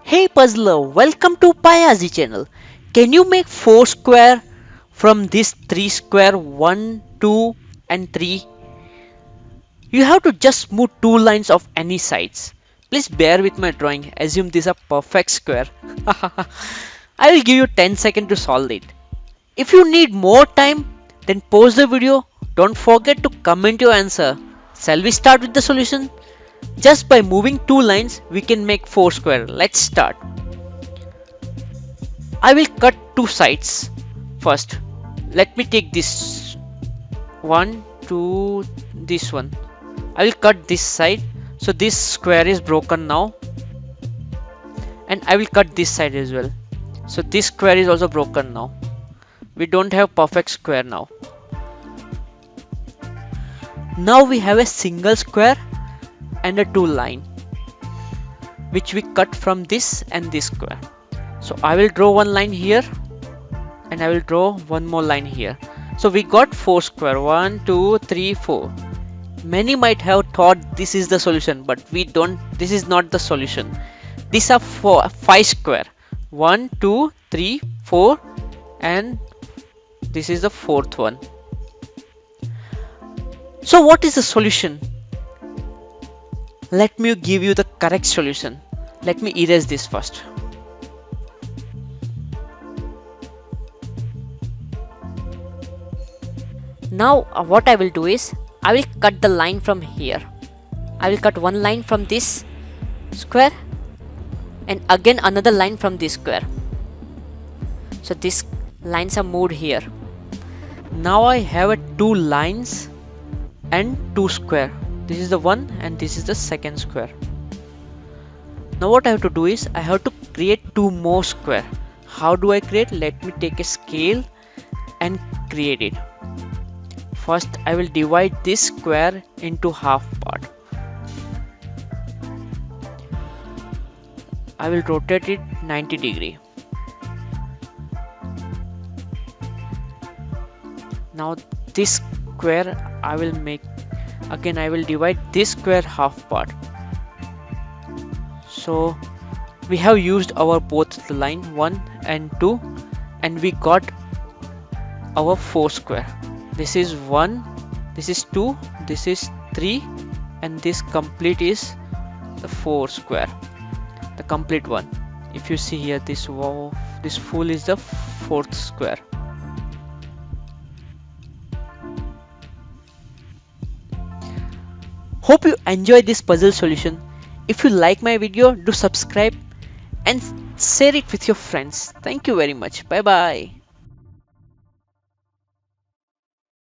Hey puzzler, welcome to Payazi channel. Can you make 4 square from this 3 square 1, 2 and 3? You have to just move 2 lines of any sides. Please bear with my drawing. Assume this is a perfect square. I will give you 10 seconds to solve it. If you need more time, then pause the video. Don't forget to comment your answer. Shall we start with the solution? Just by moving 2 lines, we can make 4 square. Let's start. I will cut 2 sides first. Let me take this one, two, this one. I will cut this side. So this square is broken now. And I will cut this side as well. So this square is also broken now. We don't have perfect square now. Now we have a single square and a 2 line, which we cut from this and this square. So I will draw one line here and I will draw one more line here. So we got 4 square. 1, 2, 3, 4. Many might have thought this is the solution, but we don't. This is not the solution. These are 5 square. 1, 2, 3, 4 and this is the 4th one. So what is the solution? Let me give you the correct solution. Let me erase this first. Now what I will do is I will cut the line from here. I will cut one line from this square and again another line from this square. So these lines are moved here. Now I have a 2 lines and 2 square. This is the one and this is the second square. Now what I have to do is I have to create 2 more square. How do I create? Let me take a scale and create it. First I will divide this square into half part. I will rotate it 90 degree. Now this square I will make again. I will divide this square half part. So we have used our both the line 1 and 2 and we got our 4 square. This is 1, this is 2, this is 3 and this complete is the 4 square, the complete one. If you see here, this full is the 4th square. Hope you enjoy this puzzle solution. If you like my video, do subscribe and share it with your friends. Thank you very much. Bye bye.